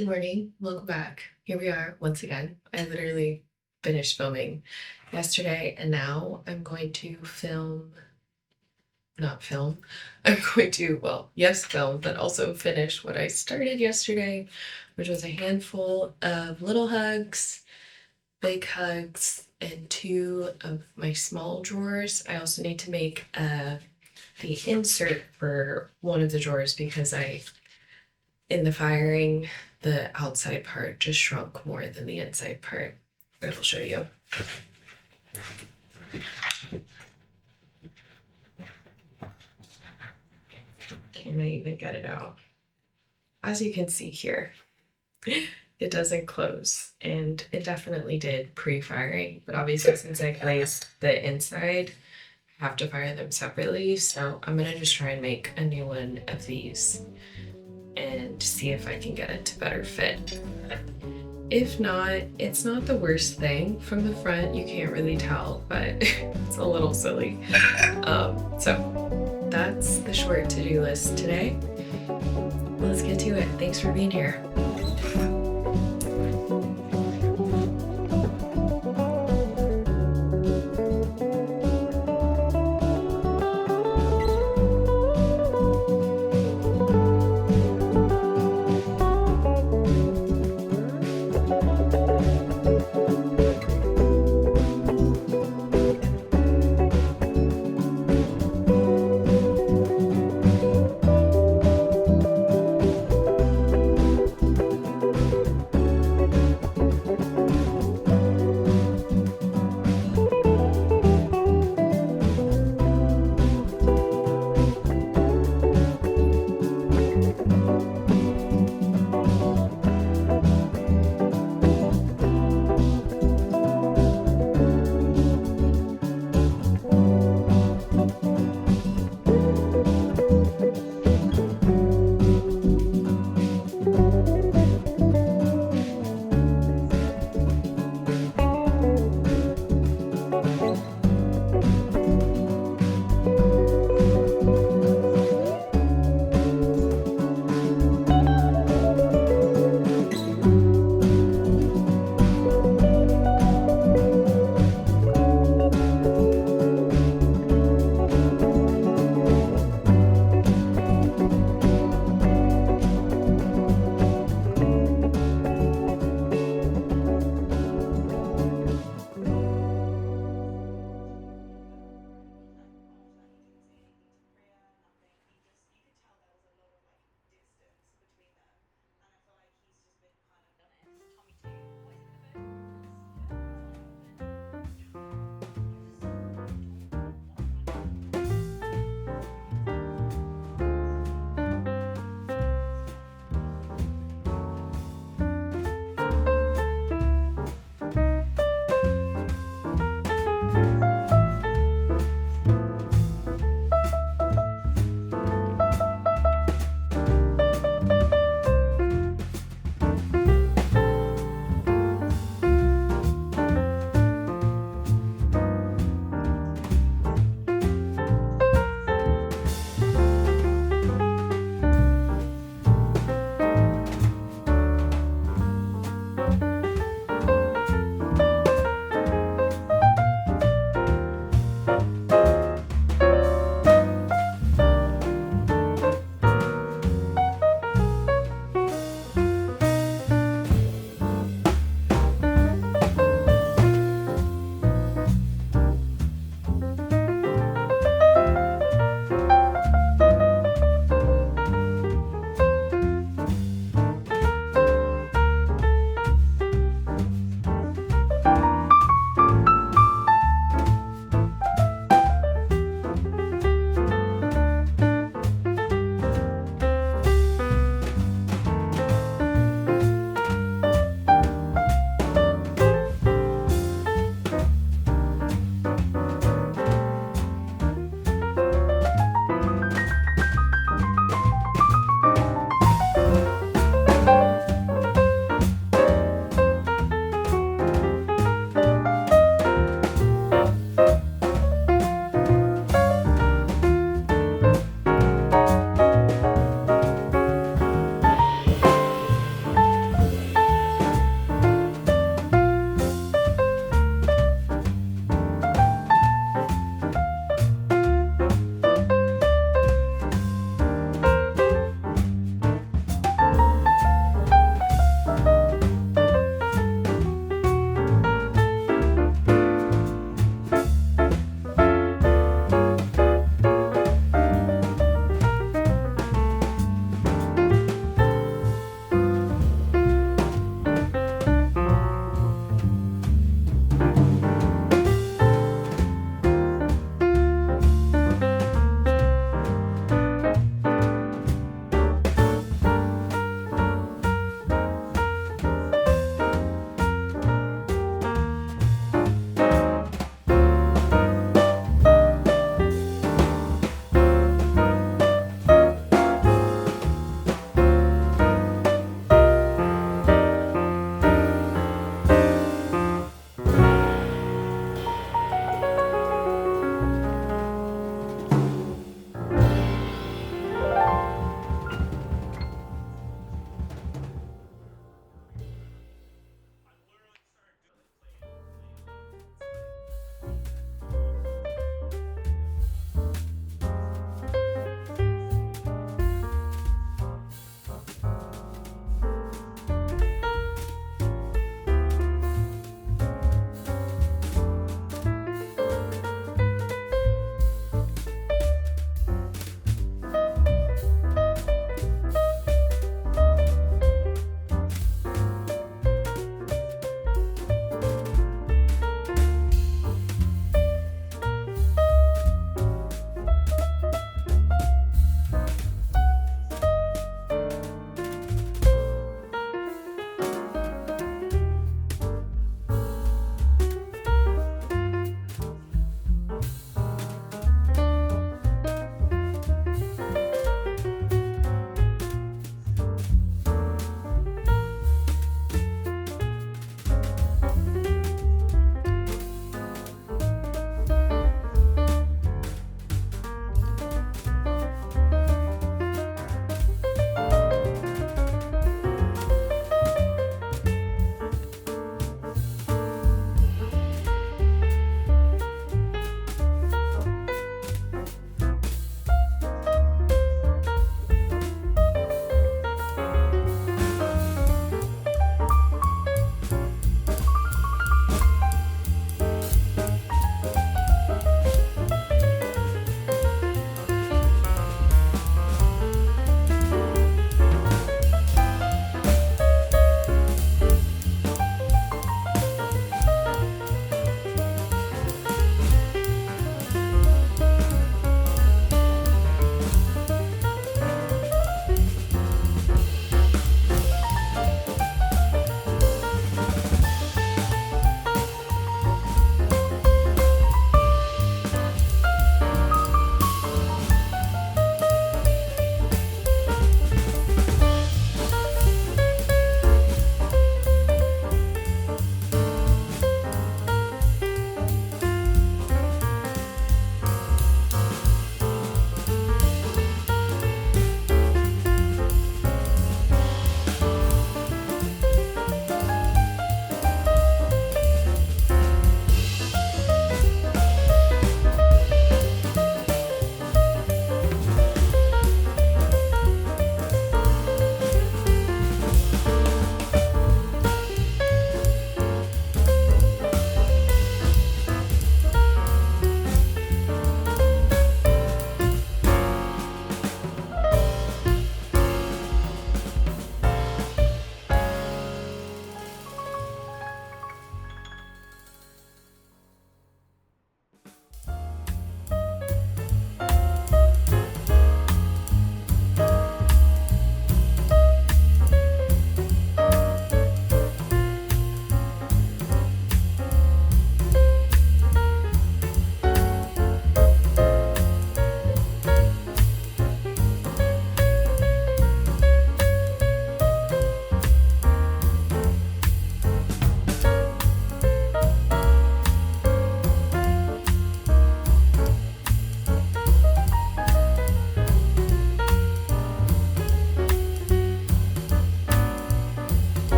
Good morning. Welcome back. Here we are once again. I literally finished filming yesterday and now I'm going to not film. I'm going to, well, yes, film, but also finish what I started yesterday, which was a handful of little hugs, big hugs, and two of my small drawers. I also need to make the insert for one of the drawers because in the firing, the outside part just shrunk more than the inside part. I will show you. Can I even get it out? As you can see here, it doesn't close, and it definitely did pre-firing, but obviously since I glazed the inside, I have to fire them separately, so I'm gonna just try and make a new one of these and see if I can get it to better fit. If not, it's not the worst thing. From the front, you can't really tell, but it's a little silly. So that's the short to-do list today. Let's get to it. Thanks for being here.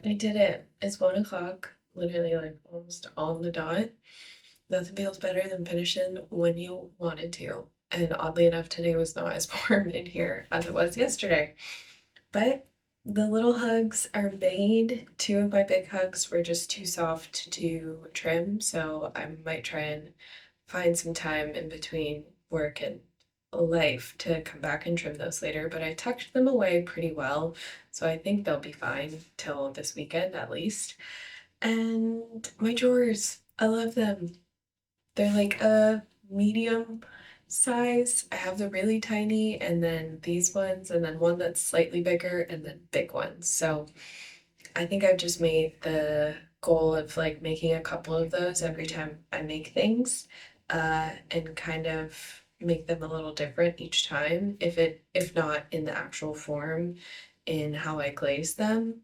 I did it. It's 1 o'clock, literally like almost on the dot. Nothing feels better than finishing when you wanted to. And oddly enough, today was not as warm in here as it was yesterday. But the little hugs are made. Two of my big hugs were just too soft to do trim, so I might try and find some time in between work and life to come back and trim those later. But I tucked them away pretty well, so I think they'll be fine till this weekend at least. And my drawers, I love them. They're like a medium size. I have the really tiny and then these ones and then one that's slightly bigger and then big ones. So I think I've just made the goal of like making a couple of those every time I make things, and kind of make them a little different each time. If not in the actual form, in how I glaze them.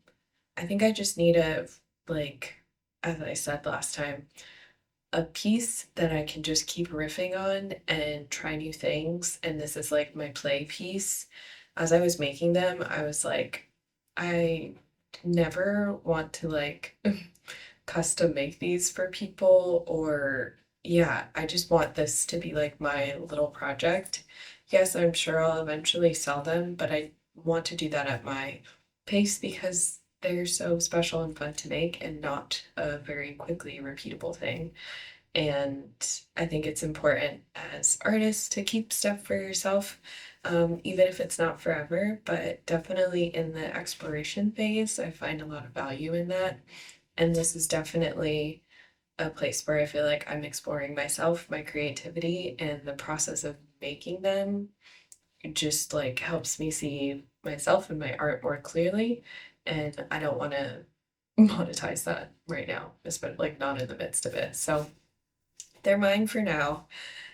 I think I just need a like, as I said last time, a piece that I can just keep riffing on and try new things. And this is like my play piece. As I was making them, I was like, I never want to like custom make these for people, or yeah, I just want this to be like my little project. Yes, I'm sure I'll eventually sell them, but I want to do that at my pace because they're so special and fun to make and not a very quickly repeatable thing. And I think it's important as artists to keep stuff for yourself, even if it's not forever, but definitely in the exploration phase, I find a lot of value in that. And this is definitely a place where I feel like I'm exploring myself, my creativity, and the process of making them just like helps me see myself and my art more clearly. And I don't want to monetize that right now, especially like not in the midst of it. So they're mine for now.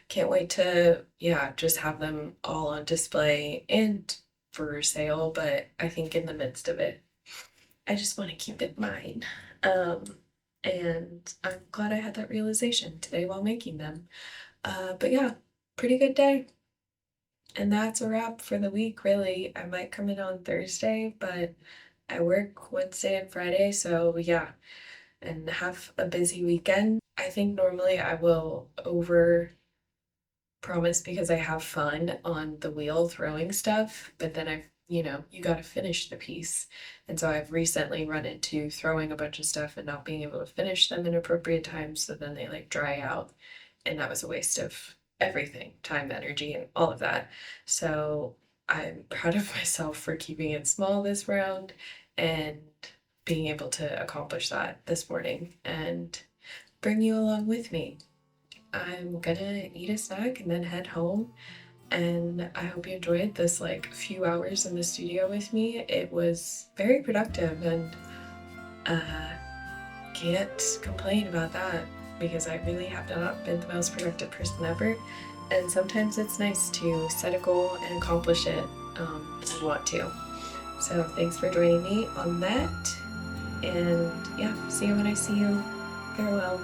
Can't wait to, yeah, just have them all on display and for sale, but I think in the midst of it, I just want to keep it mine. Um, and I'm glad I had that realization today while making them. But yeah, pretty good day. And that's a wrap for the week, really. I might come in on Thursday, but I work Wednesday and Friday, so yeah, and have a busy weekend. I think normally I will over promise because I have fun on the wheel throwing stuff, but then you got to finish the piece. And so I've recently run into throwing a bunch of stuff and not being able to finish them in appropriate times, so then they like dry out. And that was a waste of everything, time, energy, and all of that. So I'm proud of myself for keeping it small this round and being able to accomplish that this morning and bring you along with me. I'm gonna eat a snack and then head home. And I hope you enjoyed this like few hours in the studio with me. It was very productive and uh, can't complain about that because I really have not been the most productive person ever. And sometimes it's nice to set a goal and accomplish it if you want to. So thanks for joining me on that. And yeah, see you when I see you. Farewell.